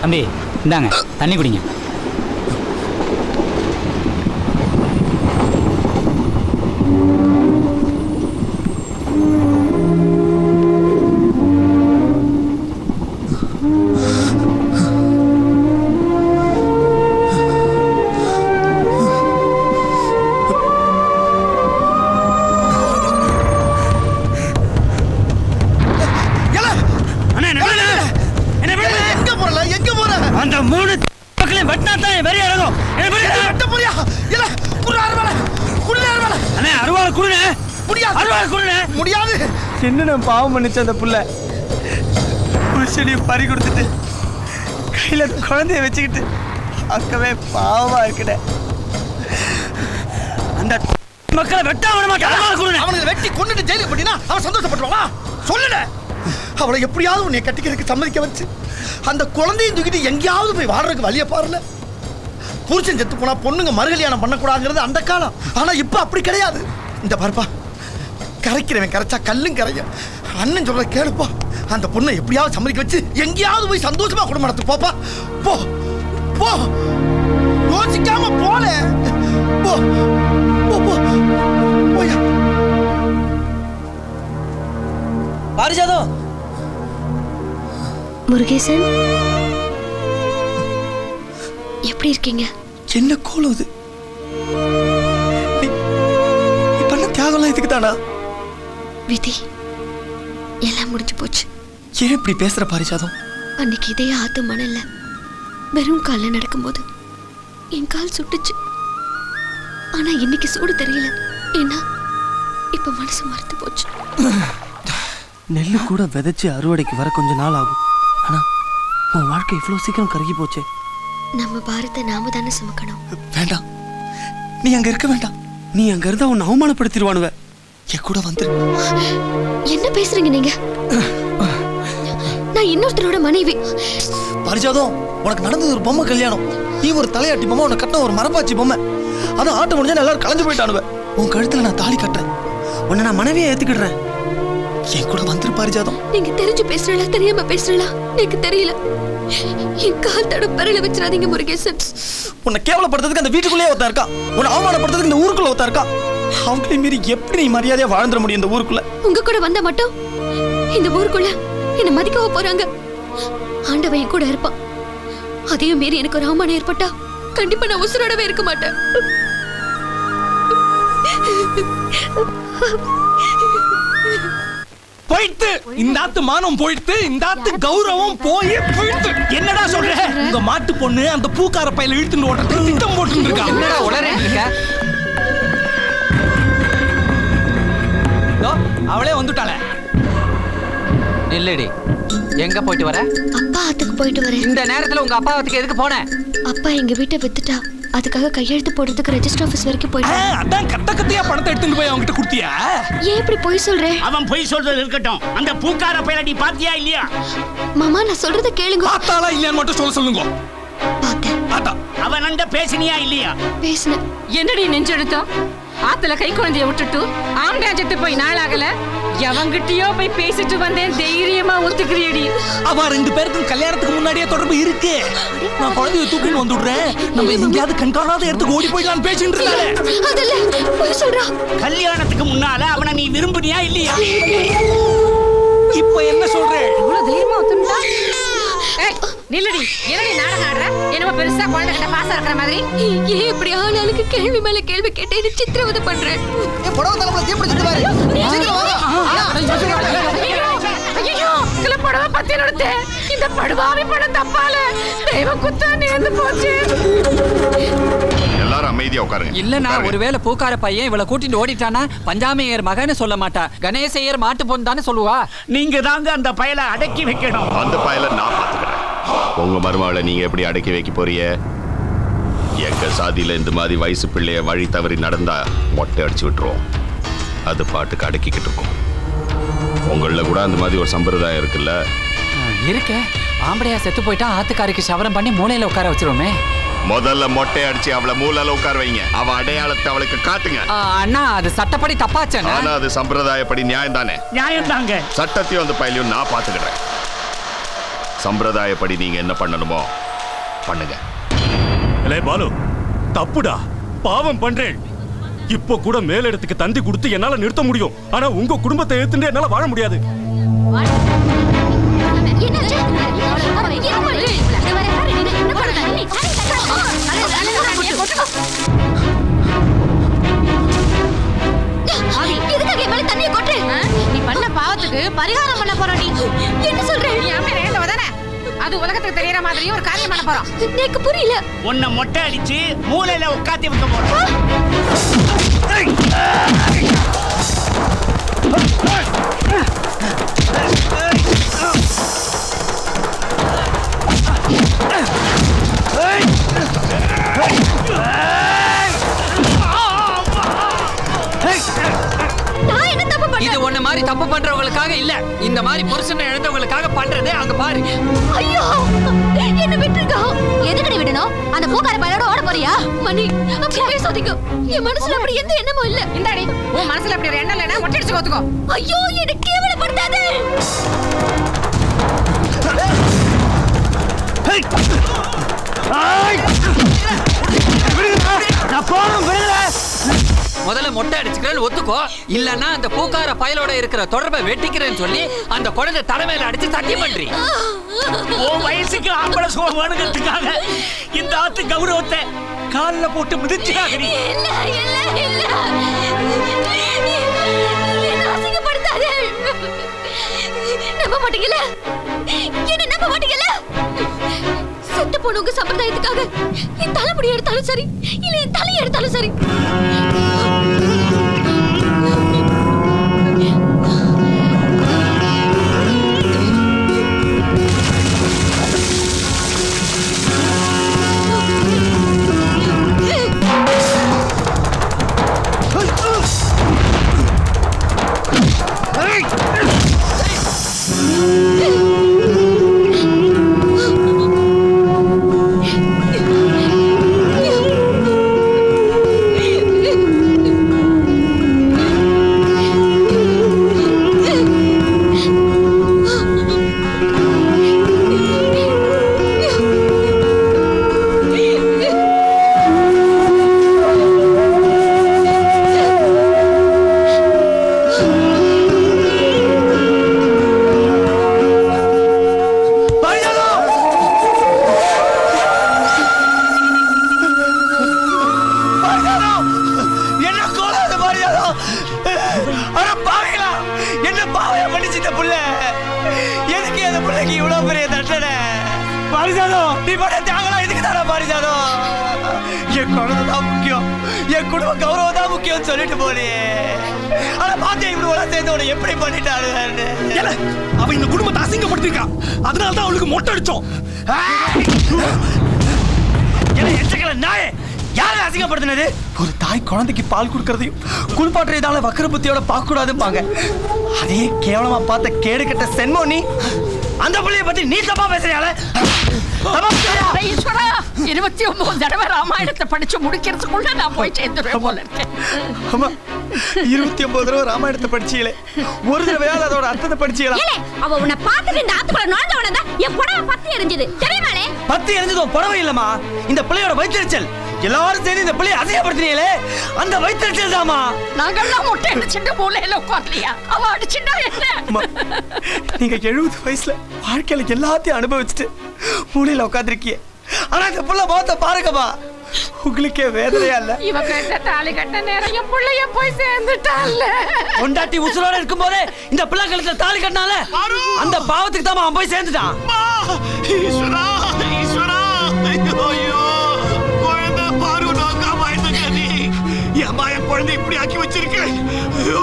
தம்பி இந்தாங்க தண்ணி குடிங்க. அந்த மூணு மக்களையும் வெட்டினா தான் வெறி இறங்கும். அருவாளை குடுங்க. அருவாளை குடுங்க. முடியாது. என்ன பாவம் பண்ணிச்சு அந்த புள்ள. புருஷனைய பறி கொடுத்துட்டு கையில குழந்தைய வச்சுக்கிட்டு அக்கவே பாவமா இருக்குட. அந்த மக்களை வெட்ட விட மாட்டேன். அவனை வெட்டி கொண்டுட்டு ஜெயிலுக்கு போட்டினா அவன் சந்தோஷப்பட்டுருவானா? சொல்லுட. அவளை எப்படியாவது உன்னை கட்டிக்கிறதுக்கு சம்மதிக்க வச்சு அந்த குழந்தையும் தூக்கிட்டு எங்கேயாவது போய் வாடுறதுக்கு வழிய பாருல. புருஷன் செத்து போனா பொண்ணுங்க மறுகல்யாணம் பண்ணக்கூடாதுங்கிறது அந்த காலம். ஆனா இப்ப அப்படி கிடையாது. இந்த பாருப்பா, கரைக்கிறவன் கரைச்சா கல்லும் கரையும். அண்ணன் சொல்ற கேளுப்பா. அந்த பொண்ணை எப்படியாவது சம்மதிக்க வச்சு எங்கேயாவது போய் சந்தோஷமா குடும்பம் நடத்து. போப்பா போ போ. யோசிக்காம போல. போ போ போ போயா. பாரிஜாதம். முருகேசன், எப்படி இருக்கீங்க? என்ன கோலம் இது? நீ பண்ண தியாகம்லாம் இதுக்கு தானா? விதி எல்லாம் முடிஞ்சு போச்சு. ஏன் இப்படி பேசுற பாரிஜாதம்? அன்னைக்கு இதே ஆத்து மணல்ல வெறும் கால்ல நடக்கும்போது என் கால் சுட்டுச்சு. ஆனா இன்னைக்கு சூடு தெரியல. ஏன்னா இப்ப மனசு மறுத்து போச்சு. நெல்லு கூட விதைச்சு அறுவடைக்கு வர கொஞ்ச நாள் ஆகும். ஆனா உன் வாழ்க்கை இவ்வளவு சீக்கிரம் கருகி போச்சு. நம்ம பாரத்தை நாம தானே சுமக்கணும். வேண்டாம், நீ அங்க இருக்க வேண்டாம். நீ அங்க இருந்தா உன்னை அவமானப்படுத்திடுவானுவ. என் கூட வந்துரு. என்ன பேசுறீங்க நீங்க? நான் இன்னொருத்தரோட மனைவி. பாரிஜாதம், உனக்கு நடந்தது ஒரு பொம்மை கல்யாணம். நீ ஒரு தலையாட்டி பொம்மை, உனக்கு கட்டின ஒரு மரப்பாச்சி பொம்மை. அதான் ஆட்டம் முடிஞ்சா எல்லாரும் கலைஞ்சு போயிட்டானுவ. உன் கழுத்துல நான் தாலி கட்டுறேன். உன்னை நான் மனைவியை ஏத்துக்கிடுறேன். என் கூட வந்துரு பாரிஜாதம். நீங்க தெரிஞ்சு பேசுறீங்களா தெரியாம பேசுறீங்களா எனக்கு தெரியல. என் கால் தட பரல வச்சிடாதீங்க முருகேசன். உன்னை கேவலப்படுத்துறதுக்கு அந்த வீட்டுக்குள்ளேயே ஒருத்தன் இருக்கா. உன்னை அவமானப்படுத்துறதுக்கு இந்த ஊருக்குள்ள ஒருத்தன் இருக்கா. அவங்களே மீறி எப்படி நீ மரியாதையா வாழ்ந்துட முடியும் இந்த ஊருக்குள்ள? உங்க கூட வந்த மட்டும் இந்த ஊருக்குள்ள என்ன மதிக்கவா போறாங்க? ஆண்டவன் என் கூட இருப்பான். அதையும் மீறி எனக்கு ஒரு அவமானம் ஏற்பட்டா கண்டிப்பா நான் உசுரோடவே இருக்க மாட்டேன். போயிட்டு இந்த ஆத்து மானம் போயிட்டு, இந்த ஆத்து கௌரவம் போயிட்டு. என்னடா சொல்ற? உங்க மாட்டு பொண்ணு அந்த பூக்கார பையில இழுத்துட்டு ஓட்டுறதுக்கு திட்டம் போட்டு இருக்கா. என்னடா உளறே இருக்க? அவளே வந்துட்டாளே. இல்லடி, எங்க போயிட்டு வர? அப்பா ஆத்துக்கு போயிட்டு வரேன். இந்த நேரத்துல உங்க அப்பா ஆத்துக்கு எதுக்கு போன? அப்பா எங்க வீட்டை வித்துட்டா. அதுக்காக கையெழுத்து போடுறதுக்கு ரெஜிஸ்டர் ஆபீஸ் வரைக்கும் போயிட்டேன். அதான் கத்த கத்தையா பணத்தை எடுத்துட்டு போய் அவங்கிட்ட கொடுத்தியா? ஏன் இப்படி போய் சொல்றேன்? அவன் போய் சொல்றது இருக்கட்டும். அந்த பூக்கார பையல நீ பாத்தியா இல்லையா? மாமா, நான் சொல்றத கேளுங்க. பார்த்தாளா இல்லையான்னு மட்டும் சொல்லுங்க. பார்த்தேன். பார்த்தா அவன் அந்த பேசினியா இல்லையா? பேசினேன். என்னடி நெஞ்செடுத்தோம்? ஆத்துல கை குழந்தைய விட்டுட்டு ஆம்டாஜத்து போய் நாளாகல எவங்கிட்டயோ போய் பேசிட்டு வந்தேன். தைரியமா ஒத்துக்கிறியடி? அவ ரெண்டு பேருக்கும் கல்யாணத்துக்கு முன்னாடியே தொடர்பு இருக்கு. நான் குழந்தைய தூக்கின்னு வந்துடுறேன். நம்ம எங்கேயாவது கண்காணாத இடத்துக்கு ஓடி போயிடலான்னு பேசிட்டு இருந்தாலே. அதல்ல போய் சொல்றா. கல்யாணத்துக்கு முன்னால அவனை நீ விரும்புனியா இல்லையா? இப்ப என்ன சொல்றேன்? இவ்வளவு தைரியமா ஒத்துண்டா? ஏய் நில்லடி. என்னடி நாடகம் ஆடுற? என்னமோ பெருசா குழந்தை கிட்ட பாசம் இருக்கிற மாதிரி. ஏன் இப்படி ஆளாளுக்கு கேள்வி மேல கேள்வி கேட்டு என்ன சித்திரவதை பண்றேன்? ஏன் புடவை தலைமுறை தீப்பிடிச்சிட்டு பாரு. சீக்கிரம் வாங்க. ஐயோ, கிளப்படவா பத்தி நடத்து. இந்த படுவாவி பட தப்பால தெய்வம் குத்தா நேர்ந்து போச்சு. எல்லாரும் அமைதியா உட்காருங்க. இல்லனா ஒருவேளை பூக்கார பையன் இவளை கூட்டிட்டு ஓடிட்டானா பஞ்சாமியர் மகன்னு சொல்ல மாட்டா, கணேசையர் மாட்டு பொண்ணு தானே சொல்லுவா. நீங்க தாங்க அந்த பயலை அடக்கி வைக்கணும். அந்த பயலை நான் பாத்துக்கிறேன். உங்க மருமகளை நீங்க எப்படி அடக்கி வைக்க போறீங்க? எங்க சாதியில இந்த மாதிரி வயசு பிள்ளைய வழி தவறி நடந்தா மொட்டை அடிச்சு விட்டுருவோம். அது பாட்டுக்கு அடக்கிக்கிட்டு இருக்கும். உங்கள கூட அந்த மாதிரி ஒரு சம்பிரதாயம் இருக்குல்ல? இருக்க. ஆம்படையா செத்து போயிட்டா ஆத்துக்காரிக்கு சவரம் பண்ணி மூளையில உட்கார வச்சிருவோமே. முதல்ல மொட்டை அடிச்சு அவளை மூலால உட்கார வைங்க. அவ அடையாளத்தை அவளுக்கு காட்டுங்க. அண்ணா, அது சட்டப்படி தப்பாச்சே. ஆனா அது சம்பிரதாயப்படி நியாயம் தானே? நியாயம் தாங்க. சட்டத்தையும் அந்த பையலையும் நான் பாத்துக்கிறேன். சம்பிரதாயப்படி நீங்க என்ன பண்ணணுமோ பண்ணுங்க. லே பாலு, தப்புடா, பாவம் பண்றேன். இப்போ கூட மேலிடத்துக்கு தந்தி கொடுத்து என்னால நிறுத்த முடியும். ஆனா உங்க குடும்பத்தை எடுத்துட்டு என்னால வாழ முடியாது. நீ பண்ண பாவத்துக்கு பரிகாரம் பண்ண போறோம். நீ என்ன சொல்ற? நீ அம்மே நேர்ல வதானே, அது உலகத்துக்கு தெரியற மாதிரி ஒரு காரியம் பண்ண போறோம். எனக்கு புரியல. உன்னை மொட்டை அடிச்சு மூளையில உட்காத்தி வைக்க போறோம். இது ஒண்ணு மாதிரி தப்பு பண்றவங்களுக்காக இல்ல, இந்த மாதிரி புருஷனை இழந்தவங்களுக்காக பண்றதே. அங்க பாரு. ஐயோ, என்ன விட்டுருக்கா? எதுக்கடி விடணும்? அந்த பூக்கார பையனோட ஓட போறியா? மணி, அப்படி பேசாதீங்க. என் மனசுல அப்படி எந்த எண்ணமும் இல்ல. இந்தாடி, உன் மனசுல அப்படி ஒரு எண்ணம் இல்லைன்னா ஒட்டி அடிச்சு கோத்துக்கோ. ஐயோ, என்ன கேவலப்படுத்தாதே. முதல்ல மொட்டை அடிச்சுக்கிறேன்னு ஒத்துக்கோ, இல்லன்னா அந்த பூக்கார பயலோட இருக்கிற தொடர்பை வெட்டிக்கிறேன்னு சொல்லி அந்த குழந்தை தலைமையில அடிச்சு சத்தியம் பண்றீ. உன் வயசுக்கு ஆம்பளை சோமானுங்கிறதுக்காக இந்த ஆத்து கௌரவத்தை காலில் போட்டு மிதிச்சாகடி. அசிங்கப்படுத்தாதே. நம்ப மாட்டீங்கல? என்ன நம்ப மாட்டீங்கல? செத்து போனவங்க சம்பிரதாயத்துக்காக என் தலைமுடி எடுத்தாலும் சரி, இல்ல என் தலை எடுத்தாலும் சரி, என் குழந்தை தான் முக்கியம், என் குடும்ப கௌரவம் தான் முக்கியம் சொல்லிட்டு போனே. ஆனா பாத்தியா இப்படி சேர்ந்து உன எப்படி பண்ணிட்டாரு? அவ இந்த குடும்பத்தை அசிங்கப்படுத்திருக்கா, அதனால தான் அவளுக்கு மொட்டை அடிச்சோம். நாயே, யாரை அசிங்கப்படுத்தினது? ஒரு தாய் குழந்தைக்கு பால் கொடுக்கறதையும் குளிப்பாட்டுறதால வக்கர புத்தியோட பார்க்க கூடாதுப்பாங்க. அதே கேவலமா பார்த்த கேடு கட்ட சென்மோ நீ. அந்த பிள்ளைய பத்தி நீ தப்பா பேசுறியால? 29 தடவை ராமாயணத்தை படிச்சு முடிக்கிறதுக்குள்ள நான் போய் சேர்ந்துருவேன் போல இருக்கேன். 29 தடவை ராமாயணத்தை படிச்சீங்களே, ஒரு தடவையாவது அதோட அர்த்தத்தை படிச்சீங்களா? அவ உன்னை பார்த்துட்டு இந்த ஆத்துக்குள்ள நுழைஞ்சவன தான் என் புடவை பத்தி எரிஞ்சது தெரியுமாளே? பத்தி எரிஞ்சதும் புடவை இல்லம்மா, இந்த பிள்ளையோட வயிற்றுச்சல். எல்லாரும் சேர்ந்து இந்த பிள்ளையை அசிங்கப்படுத்தினீங்களே, அந்த வயிற்றுச்சல் தாமா. நாங்கெல்லாம் முட்டை அடிச்சுட்டு மூலையில உட்கார்லையா? அவ அடிச்சுட்டா என்ன? நீங்க 70 வயசுல வாழ்க்கையில எல்லாத்தையும் அனுபவிச்சுட்டு மூலையில உட்காந்துருக்கிய, ஆனா இந்த புள்ள முகத்தை பாருங்கம்மா, உங்களுக்கே வேதனையா இல்ல? இவ கட்ட தாலி கட்ட நேரம் என் பிள்ளைய போய் சேர்ந்துட்டான்ல. பொண்டாட்டி உசுரோட இருக்கும் போதே இந்த பிள்ளை கழுத்துல தாலி கட்டினால அந்த பாவத்துக்கு தான் அவன் போய் சேர்ந்துட்டான். ஈஸ்வரா, ஈஸ்வரா, ஐயோ, குழந்தை பாரு நோக்காமாயிட்டு நீ. ஏம்மா என் குழந்தை இப்படி ஆக்கி வச்சிருக்கேன்? ஐயோ,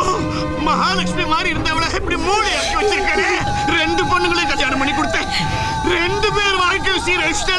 மகாலட்சுமி மாதிரி இருந்தவளை இப்படி மூளை ஆக்கி வச்சிருக்கேன். 2 பொண்ணுங்களையும் கல்யாணம் பண்ணி கொடுத்தேன், 2 பேர் வாழ்க்கை சீரழிச்சிட்டே.